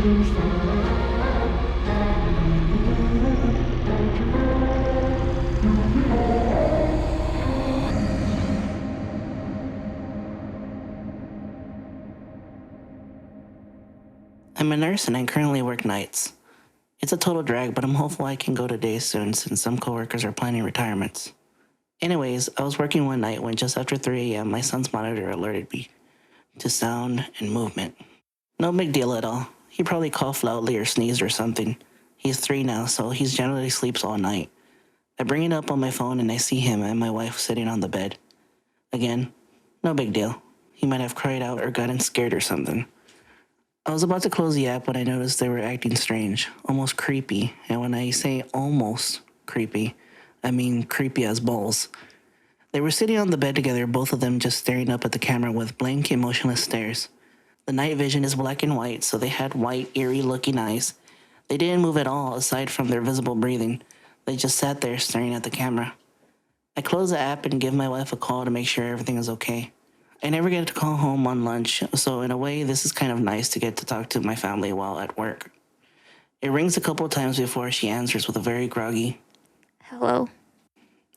I'm a nurse and I currently work nights. It's a total drag, but I'm hopeful I can go to days soon since some coworkers are planning retirements. Anyways, I was working one night when just after 3 a.m. my son's monitor alerted me to sound and movement. No big deal at all. He probably coughed loudly or sneezed or something. He's 3 now, so he generally sleeps all night. I bring it up on my phone and I see him and my wife sitting on the bed. Again, no big deal. He might have cried out or gotten scared or something. I was about to close the app when I noticed they were acting strange, almost creepy, and when I say almost creepy, I mean creepy as balls. They were sitting on the bed together, both of them just staring up at the camera with blank, emotionless stares. The night vision is black and white, so they had white, eerie-looking eyes. They didn't move at all, aside from their visible breathing. They just sat there staring at the camera. I close the app and give my wife a call to make sure everything is okay. I never get to call home on lunch, so in a way, this is kind of nice to get to talk to my family while at work. It rings a couple times before she answers with a very groggy, Hello?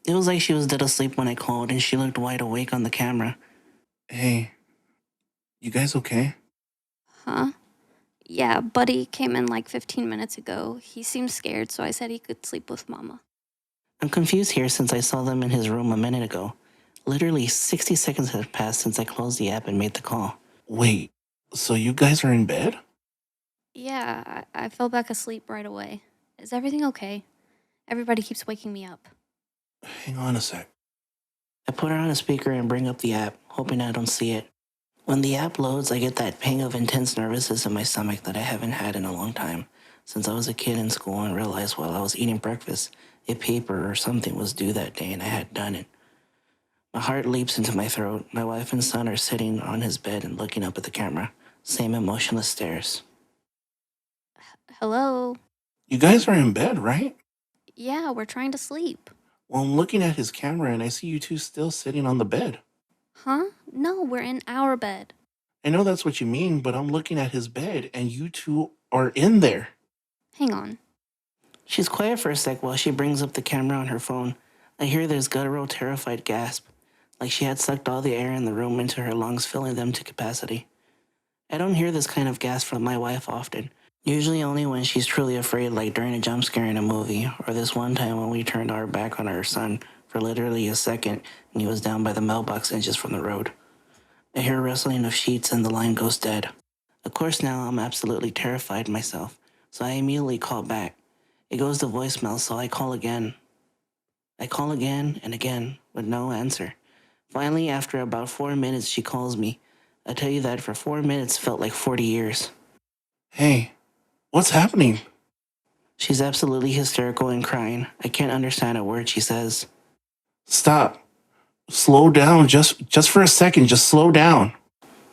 It was like she was dead asleep when I called, and she looked wide awake on the camera. Hey, you guys okay? Huh? Yeah, Buddy came in like 15 minutes ago. He seemed scared, so I said he could sleep with Mama. I'm confused here since I saw them in his room a minute ago. Literally 60 seconds have passed since I closed the app and made the call. Wait, so you guys are in bed? Yeah, I fell back asleep right away. Is everything okay? Everybody keeps waking me up. Hang on a sec. I put her on a speaker and bring up the app, hoping I don't see it. When the app loads, I get that pang of intense nervousness in my stomach that I haven't had in a long time, since I was a kid in school and realized while I was eating breakfast, a paper or something was due that day and I had done it. My heart leaps into my throat. My wife and son are sitting on his bed and looking up at the camera. Same emotionless stares. Hello? You guys are in bed, right? Yeah, we're trying to sleep. Well, I'm looking at his camera and I see you two still sitting on the bed. Huh? No, we're in our bed. I know that's what you mean, but I'm looking at his bed and you two are in there. Hang on. She's quiet for a sec while she brings up the camera on her phone. I hear this guttural, terrified gasp, like she had sucked all the air in the room into her lungs, filling them to capacity. I don't hear this kind of gasp from my wife often, usually only when she's truly afraid, like during a jump scare in a movie, or this one time when we turned our back on our son for literally a second and he was down by the mailbox inches from the road. I hear rustling of sheets and the line goes dead. Of course now I'm absolutely terrified myself, so I immediately call back. It goes to voicemail, so I call again. I call again and again, with no answer. Finally, after about 4 minutes, she calls me. I tell you that for 4 minutes felt like 40 years. Hey, what's happening? She's absolutely hysterical and crying. I can't understand a word she says. Stop. Slow down, just for a second, just slow down.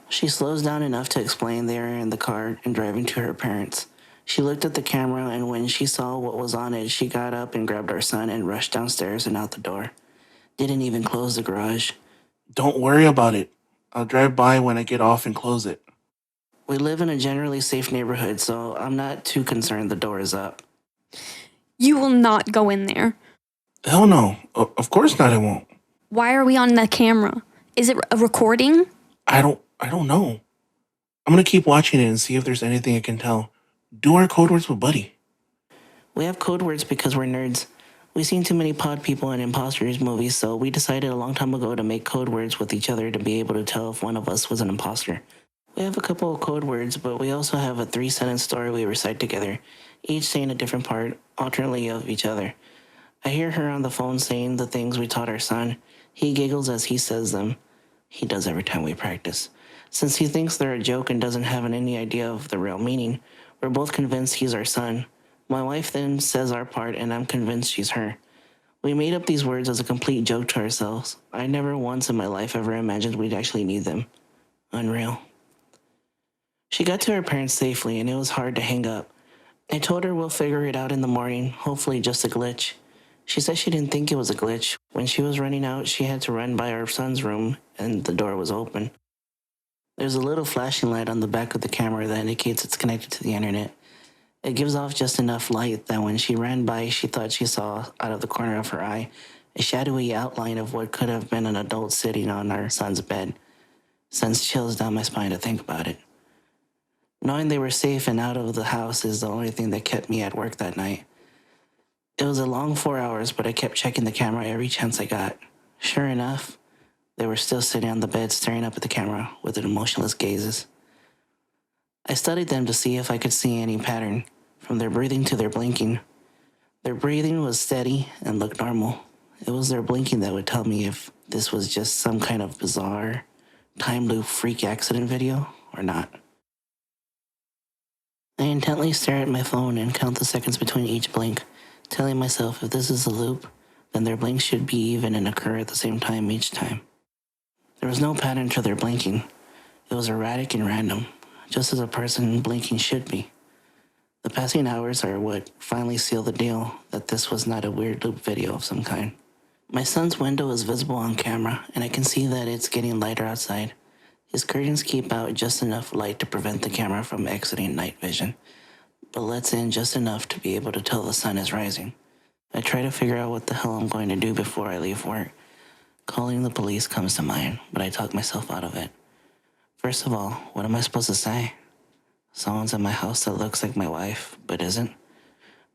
She slows down enough to explain they are in the car and driving to her parents'. She looked at the camera, and when she saw what was on it, she got up and grabbed our son and rushed downstairs and out the door. Didn't even close the garage. Don't worry about it. I'll drive by when I get off and close it. We live in a generally safe neighborhood, so I'm not too concerned the door is up. You will not go in there. Hell no. Of course not, I won't. Why are we on the camera? Is it a recording? I don't know. I'm gonna keep watching it and see if there's anything I can tell. Do our code words with Buddy. We have code words because we're nerds. We've seen too many pod people and imposters movies, so we decided a long time ago to make code words with each other to be able to tell if one of us was an imposter. We have a couple of code words, but we also have a 3-sentence story we recite together, each saying a different part, alternately of each other. I hear her on the phone saying the things we taught our son. He giggles as he says them. He does every time we practice. Since he thinks they're a joke and doesn't have any idea of the real meaning, we're both convinced he's our son. My wife then says our part, and I'm convinced she's her. We made up these words as a complete joke to ourselves. I never once in my life ever imagined we'd actually need them. Unreal. She got to her parents safely, and it was hard to hang up. I told her we'll figure it out in the morning, hopefully just a glitch. She said she didn't think it was a glitch. When she was running out, she had to run by our son's room, and the door was open. There's a little flashing light on the back of the camera that indicates it's connected to the internet. It gives off just enough light that when she ran by, she thought she saw, out of the corner of her eye, a shadowy outline of what could have been an adult sitting on our son's bed. Sends chills down my spine to think about it. Knowing they were safe and out of the house is the only thing that kept me at work that night. It was a long 4 hours, but I kept checking the camera every chance I got. Sure enough, they were still sitting on the bed staring up at the camera with their emotionless gazes. I studied them to see if I could see any pattern, from their breathing to their blinking. Their breathing was steady and looked normal. It was their blinking that would tell me if this was just some kind of bizarre, time loop freak accident video or not. I intently stare at my phone and count the seconds between each blink, telling myself if this is a loop, then their blinks should be even and occur at the same time each time. There was no pattern to their blinking. It was erratic and random, just as a person blinking should be. The passing hours are what finally sealed the deal that this was not a weird loop video of some kind. My son's window is visible on camera, and I can see that it's getting lighter outside. His curtains keep out just enough light to prevent the camera from exiting night vision, but lets in just enough to be able to tell the sun is rising. I try to figure out what the hell I'm going to do before I leave work. Calling the police comes to mind, but I talk myself out of it. First of all, what am I supposed to say? Someone's in my house that looks like my wife, but isn't?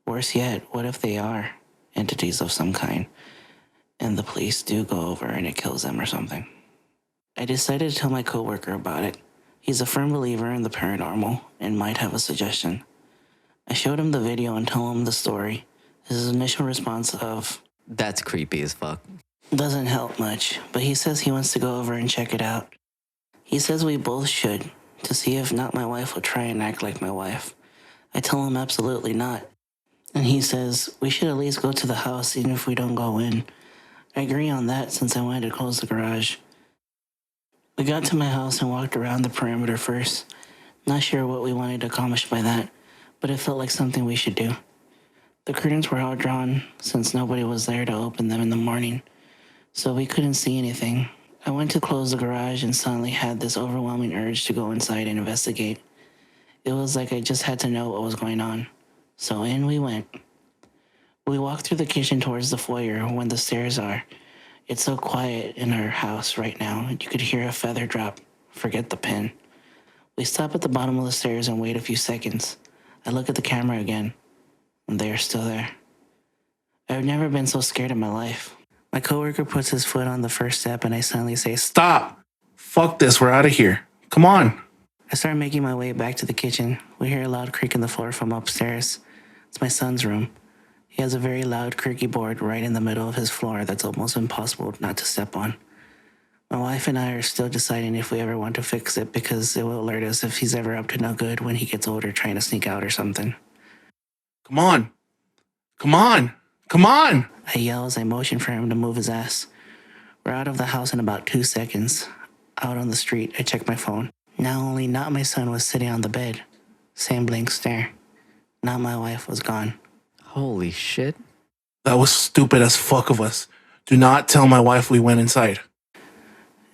Worse yet, what if they are entities of some kind, and the police do go over and it kills them or something? I decided to tell my coworker about it. He's a firm believer in the paranormal and might have a suggestion. I showed him the video and told him the story. His initial response of, That's creepy as fuck. doesn't help much, but he says he wants to go over and check it out. He says we both should, to see if not my wife will try and act like my wife. I tell him absolutely not. And he says we should at least go to the house even if we don't go in. I agree on that since I wanted to close the garage. We got to my house and walked around the perimeter first. Not sure what we wanted to accomplish by that, but it felt like something we should do. The curtains were all drawn since nobody was there to open them in the morning, so we couldn't see anything. I went to close the garage and suddenly had this overwhelming urge to go inside and investigate. It was like I just had to know what was going on. So in we went. We walked through the kitchen towards the foyer when the stairs are. It's so quiet in our house right now, you could hear a feather drop. Forget the pin. We stop at the bottom of the stairs and wait a few seconds. I look at the camera again, and they are still there. I've never been so scared in my life. My coworker puts his foot on the first step and I suddenly say, Stop! Fuck this, we're out of here. Come on. I start making my way back to the kitchen. We hear a loud creak in the floor from upstairs. It's my son's room. He has a very loud creaky board right in the middle of his floor that's almost impossible not to step on. My wife and I are still deciding if we ever want to fix it because it will alert us if he's ever up to no good when he gets older trying to sneak out or something. Come on. Come on. Come on. I yell as I motion for him to move his ass. We're out of the house in about 2 seconds. Out on the street, I check my phone. Now only not my son was sitting on the bed. Same blank stare. Not my wife was gone. Holy shit. That was stupid as fuck of us. Do not tell my wife we went inside.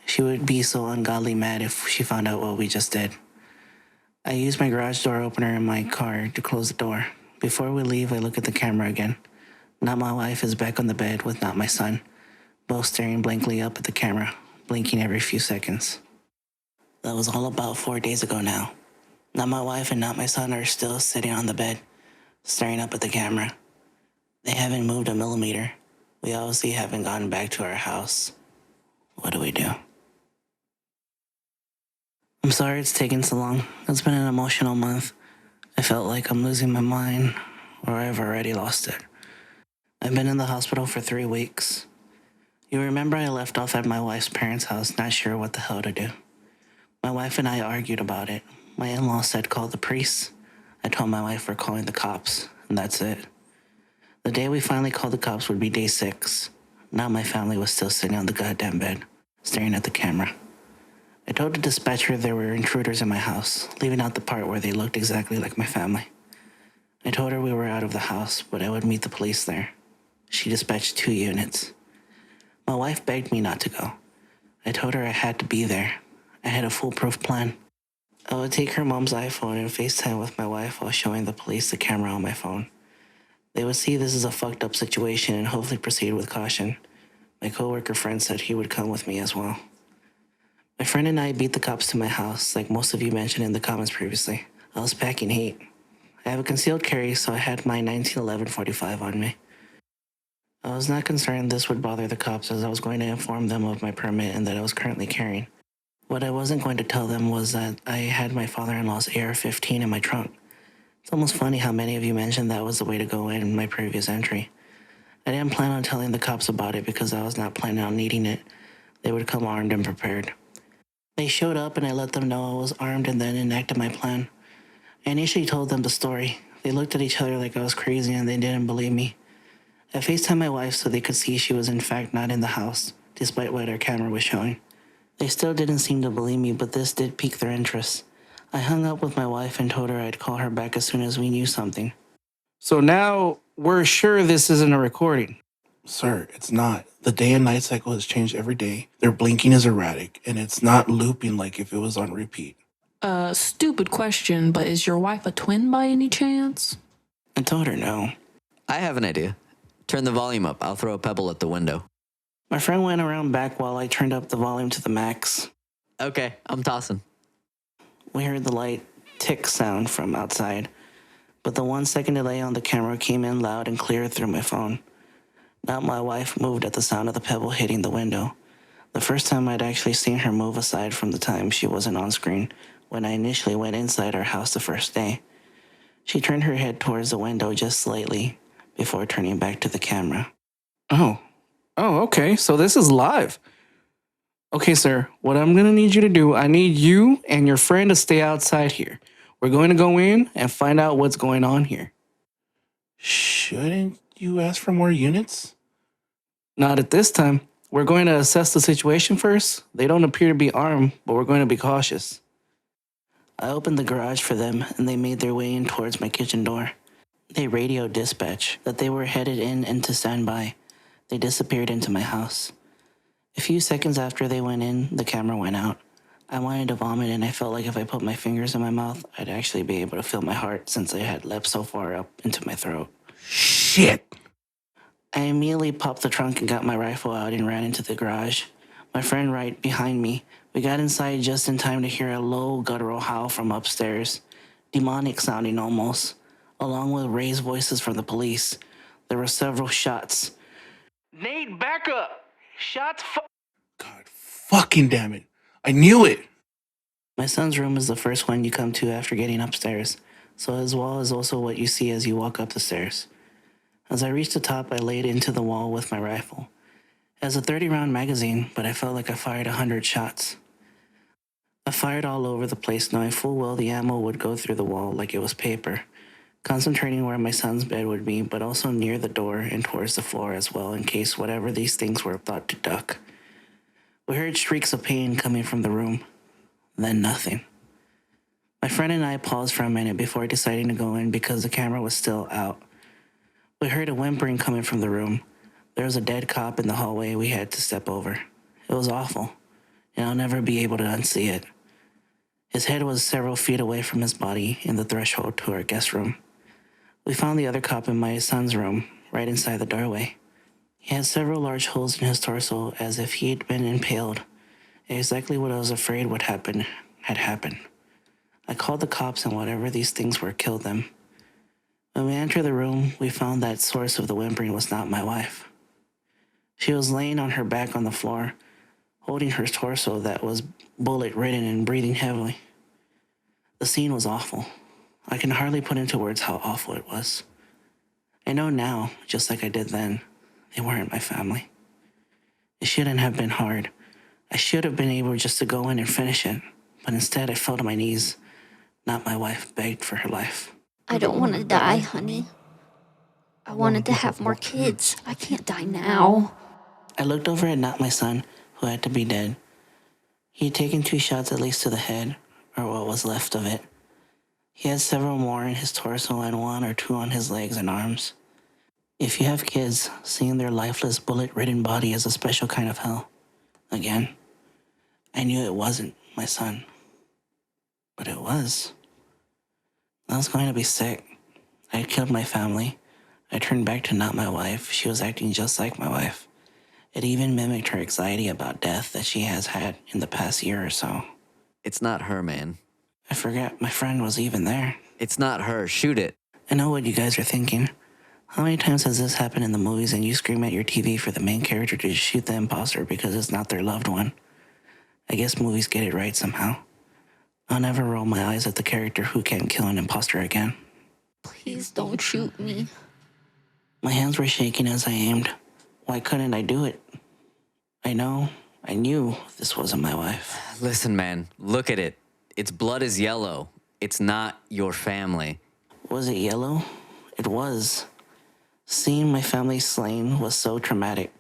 She would be so ungodly mad if she found out what we just did. I use my garage door opener in my car to close the door. Before we leave, I look at the camera again. Not my wife is back on the bed with not my son, both staring blankly up at the camera, blinking every few seconds. That was all about 4 days ago now. Not my wife and not my son are still sitting on the bed, staring up at the camera. They haven't moved a millimeter. We obviously haven't gone back to our house. What do we do? I'm sorry it's taken so long. It's been an emotional month. I felt like I'm losing my mind, or I've already lost it. I've been in the hospital for 3 weeks. You remember I left off at my wife's parents' house, not sure what the hell to do. My wife and I argued about it. My in-law said call the priest. I told my wife we're calling the cops, and that's it. The day we finally called the cops would be day 6. Now my family was still sitting on the goddamn bed, staring at the camera. I told the dispatcher there were intruders in my house, leaving out the part where they looked exactly like my family. I told her we were out of the house, but I would meet the police there. She dispatched 2 units. My wife begged me not to go. I told her I had to be there. I had a foolproof plan. I would take her mom's iPhone and FaceTime with my wife while showing the police the camera on my phone. They would see this as a fucked up situation and hopefully proceed with caution. My coworker friend said he would come with me as well. My friend and I beat the cops to my house, like most of you mentioned in the comments previously. I was packing heat. I have a concealed carry, so I had my 1911 45 on me. I was not concerned this would bother the cops, as I was going to inform them of my permit and that I was currently carrying. What I wasn't going to tell them was that I had my father-in-law's AR-15 in my trunk. It's almost funny how many of you mentioned that was the way to go in my previous entry. I didn't plan on telling the cops about it because I was not planning on needing it. They would come armed and prepared. They showed up and I let them know I was armed and then enacted my plan. I initially told them the story. They looked at each other like I was crazy and they didn't believe me. I FaceTimed my wife so they could see she was in fact not in the house, despite what our camera was showing. They still didn't seem to believe me, but this did pique their interest. I hung up with my wife and told her I'd call her back as soon as we knew something. So now we're sure this isn't a recording. Sir, it's not. The day and night cycle has changed every day. Their blinking is erratic, and it's not looping like if it was on repeat. Stupid question, but is your wife a twin by any chance? I told her no. I have an idea. Turn the volume up. I'll throw a pebble at the window. My friend went around back while I turned up the volume to the max. Okay, I'm tossing. We heard the light tick sound from outside, but the 1 second delay on the camera came in loud and clear through my phone. Not my wife moved at the sound of the pebble hitting the window. The first time I'd actually seen her move aside from the time she wasn't on screen when I initially went inside our house the first day. She turned her head towards the window just slightly before turning back to the camera. Oh, okay. So this is live. Okay, sir. What I'm going to need you to do, I need you and your friend to stay outside here. We're going to go in and find out what's going on here. Shouldn't you ask for more units? Not at this time. We're going to assess the situation first. They don't appear to be armed, but we're going to be cautious. I opened the garage for them and they made their way in towards my kitchen door. They radioed dispatch that they were headed in and to stand by. They disappeared into my house. A few seconds after they went in, the camera went out. I wanted to vomit and I felt like if I put my fingers in my mouth, I'd actually be able to feel my heart since I had leapt so far up into my throat. Shit. I immediately popped the trunk and got my rifle out and ran into the garage. My friend right behind me. We got inside just in time to hear a low guttural howl from upstairs, demonic sounding almost, along with raised voices from the police. There were several shots. Nate, back up! Shots God fucking damn it. I knew it! My son's room is the first one you come to after getting upstairs, so his wall is also what you see as you walk up the stairs. As I reached the top, I laid into the wall with my rifle. It has a 30-round magazine, but I felt like I fired 100 shots. I fired all over the place, knowing full well the ammo would go through the wall like it was paper, concentrating where my son's bed would be, but also near the door and towards the floor as well in case whatever these things were thought to duck. We heard shrieks of pain coming from the room, then nothing. My friend and I paused for a minute before deciding to go in because the camera was still out. We heard a whimpering coming from the room. There was a dead cop in the hallway we had to step over. It was awful, and I'll never be able to unsee it. His head was several feet away from his body in the threshold to our guest room. We found the other cop in my son's room, right inside the doorway. He had several large holes in his torso as if he had been impaled. Exactly what I was afraid would happen had happened. I called the cops and whatever these things were killed them. When we entered the room, we found that source of the whimpering was not my wife. She was laying on her back on the floor, holding her torso that was bullet-ridden and breathing heavily. The scene was awful. I can hardly put into words how awful it was. I know now, just like I did then, they weren't my family. It shouldn't have been hard. I should have been able just to go in and finish it, but instead I fell to my knees. Not my wife begged for her life. I don't want to die, honey. I wanted to have more kids. I can't die now. I looked over at not my son, who had to be dead. He had taken 2 shots at least to the head, or what was left of it. He had several more in his torso and 1 or 2 on his legs and arms. If you have kids, seeing their lifeless, bullet-ridden body is a special kind of hell. Again, I knew it wasn't my son. But it was. I was going to be sick. I had killed my family. I turned back to not my wife. She was acting just like my wife. It even mimicked her anxiety about death that she has had in the past year or so. It's not her, man. I forgot my friend was even there. It's not her. Shoot it. I know what you guys are thinking. How many times has this happened in the movies and you scream at your TV for the main character to shoot the imposter because it's not their loved one? I guess movies get it right somehow. I'll never roll my eyes at the character who can't kill an imposter again. Please don't shoot me. My hands were shaking as I aimed. Why couldn't I do it? I knew this wasn't my wife. Listen, man. Look at it. Its blood is yellow. It's not your family. Was it yellow? It was. Seeing my family slain was so traumatic.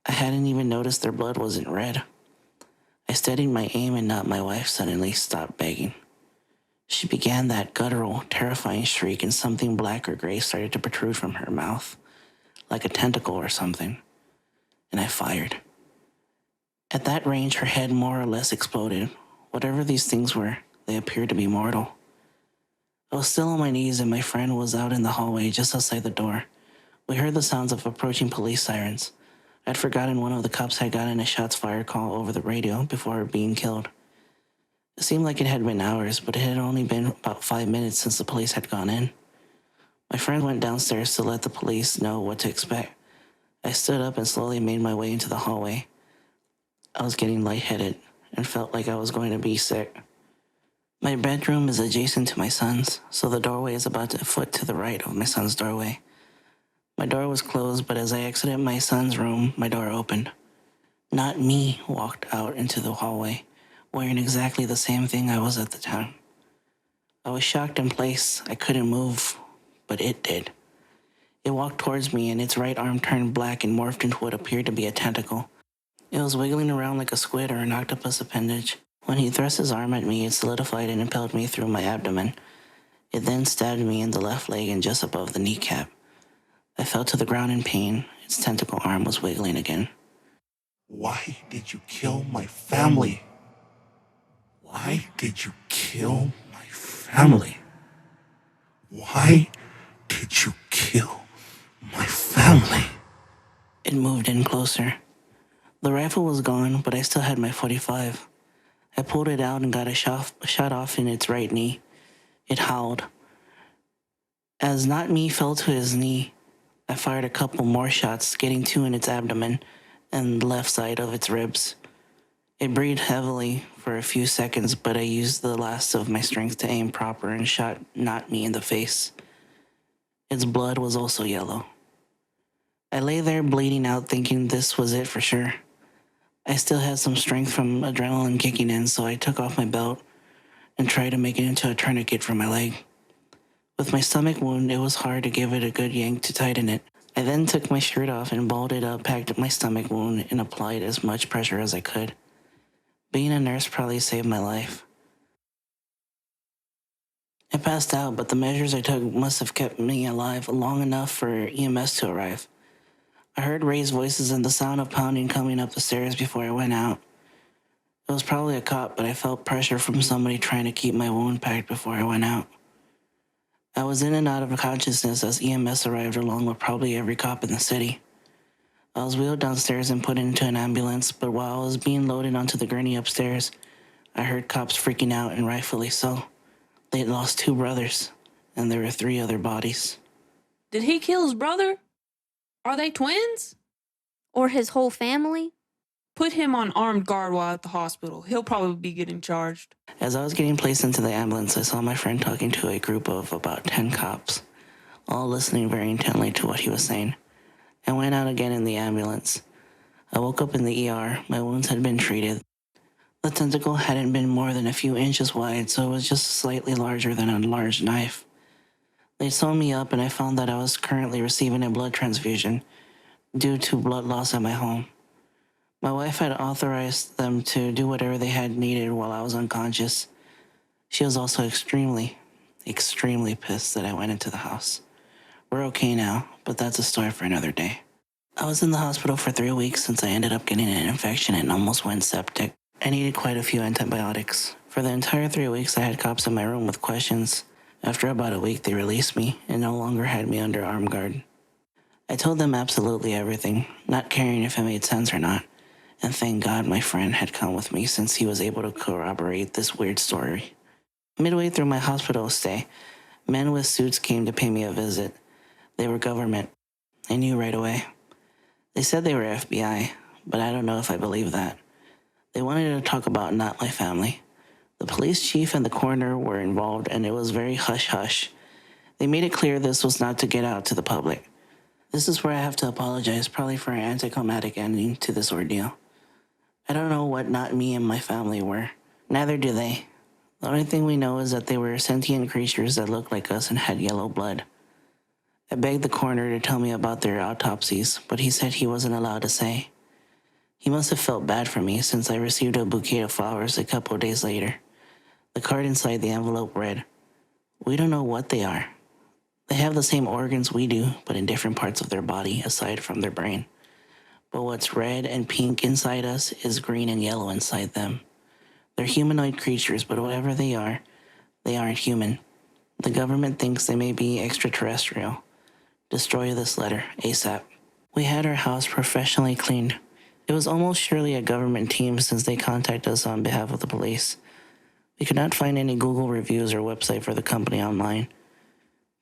I hadn't even noticed their blood wasn't red. I steadied my aim and not my wife suddenly stopped begging. She began that guttural, terrifying shriek and something black or gray started to protrude from her mouth, like a tentacle or something. And I fired. At that range, her head more or less exploded. Whatever these things were, they appeared to be mortal. I was still on my knees and my friend was out in the hallway just outside the door. We heard the sounds of approaching police sirens. I'd forgotten one of the cops had gotten a shots fired call over the radio before being killed. It seemed like it had been hours, but it had only been about 5 minutes since the police had gone in. My friend went downstairs to let the police know what to expect. I stood up and slowly made my way into the hallway. I was getting lightheaded and felt like I was going to be sick. My bedroom is adjacent to my son's, so the doorway is about a foot to the right of my son's doorway. My door was closed, but as I exited my son's room, my door opened. Not me walked out into the hallway, wearing exactly the same thing I was at the time. I was shocked in place. I couldn't move, but it did. It walked towards me, and its right arm turned black and morphed into what appeared to be a tentacle. It was wiggling around like a squid or an octopus appendage. When he thrust his arm at me, it solidified and impelled me through my abdomen. It then stabbed me in the left leg and just above the kneecap. I fell to the ground in pain. Its tentacle arm was wiggling again. Why did you kill my family? Why did you kill my family? Why did you kill my family? It moved in closer. The rifle was gone, but I still had my .45. I pulled it out and got a shot off in its right knee. It howled. As Not Me fell to his knee, I fired a couple more shots, getting 2 in its abdomen and the left side of its ribs. It breathed heavily for a few seconds, but I used the last of my strength to aim proper and shot Not Me in the face. Its blood was also yellow. I lay there bleeding out, thinking this was it for sure. I still had some strength from adrenaline kicking in, so I took off my belt and tried to make it into a tourniquet for my leg. With my stomach wound, it was hard to give it a good yank to tighten it. I then took my shirt off and balled it up, packed my stomach wound, and applied as much pressure as I could. Being a nurse probably saved my life. I passed out, but the measures I took must have kept me alive long enough for EMS to arrive. I heard raised voices and the sound of pounding coming up the stairs before I went out. It was probably a cop, but I felt pressure from somebody trying to keep my wound packed before I went out. I was in and out of consciousness as EMS arrived along with probably every cop in the city. I was wheeled downstairs and put into an ambulance, but while I was being loaded onto the gurney upstairs, I heard cops freaking out, and rightfully so. They had lost 2 brothers, and there were 3 other bodies. Did he kill his brother? Are they twins? Or his whole family? Put him on armed guard while at the hospital. He'll probably be getting charged. As I was getting placed into the ambulance, I saw my friend talking to a group of about 10 cops, all listening very intently to what he was saying. I went out again in the ambulance. I woke up in the ER. My wounds had been treated. The tentacle hadn't been more than a few inches wide, so it was just slightly larger than a large knife. They sewn me up, and I found that I was currently receiving a blood transfusion due to blood loss at my home. My wife had authorized them to do whatever they had needed while I was unconscious. She was also extremely pissed that I went into the house. We're okay now, but that's a story for another day. I was in the hospital for 3 weeks since I ended up getting an infection and almost went septic. I needed quite a few antibiotics. For the entire 3 weeks, I had cops in my room with questions. After about a week, they released me and no longer had me under armed guard. I told them absolutely everything, not caring if it made sense or not. And thank God my friend had come with me since he was able to corroborate this weird story. Midway through my hospital stay, men with suits came to pay me a visit. They were government. I knew right away. They said they were FBI, but I don't know if I believe that. They wanted to talk about not my family. The police chief and the coroner were involved, and it was very hush-hush. They made it clear this was not to get out to the public. This is where I have to apologize, probably for an anticlimactic ending to this ordeal. I don't know what not me and my family were. Neither do they. The only thing we know is that they were sentient creatures that looked like us and had yellow blood. I begged the coroner to tell me about their autopsies, but he said he wasn't allowed to say. He must have felt bad for me since I received a bouquet of flowers a couple of days later. The card inside the envelope read, "We don't know what they are. They have the same organs we do, but in different parts of their body aside from their brain. But what's red and pink inside us is green and yellow inside them. They're humanoid creatures, but whatever they aren't human. The government thinks they may be extraterrestrial. Destroy this letter, ASAP." We had our house professionally cleaned. It was almost surely a government team since they contacted us on behalf of the police. We could not find any Google reviews or website for the company online.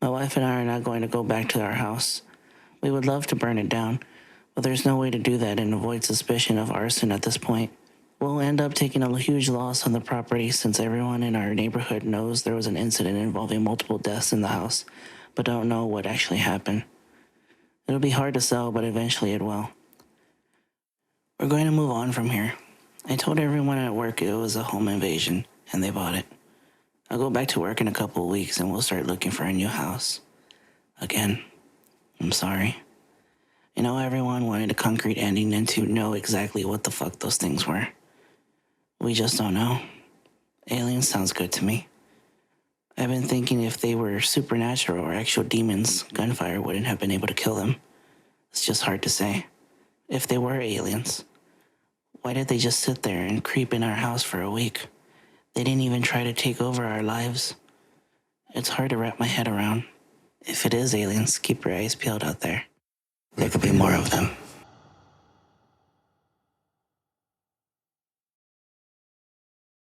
My wife and I are not going to go back to our house. We would love to burn it down, but there's no way to do that and avoid suspicion of arson at this point. We'll end up taking a huge loss on the property since everyone in our neighborhood knows there was an incident involving multiple deaths in the house, but don't know what actually happened. It'll be hard to sell, but eventually it will. We're going to move on from here. I told everyone at work it was a home invasion, and they bought it. I'll go back to work in a couple of weeks and we'll start looking for a new house. Again, I'm sorry. I know everyone wanted a concrete ending and to know exactly what the fuck those things were. We just don't know. Aliens sounds good to me. I've been thinking if they were supernatural or actual demons, gunfire wouldn't have been able to kill them. It's just hard to say. If they were aliens, why did they just sit there and creep in our house for a week? They didn't even try to take over our lives. It's hard to wrap my head around. If it is aliens, keep your eyes peeled out there. There could be more of them.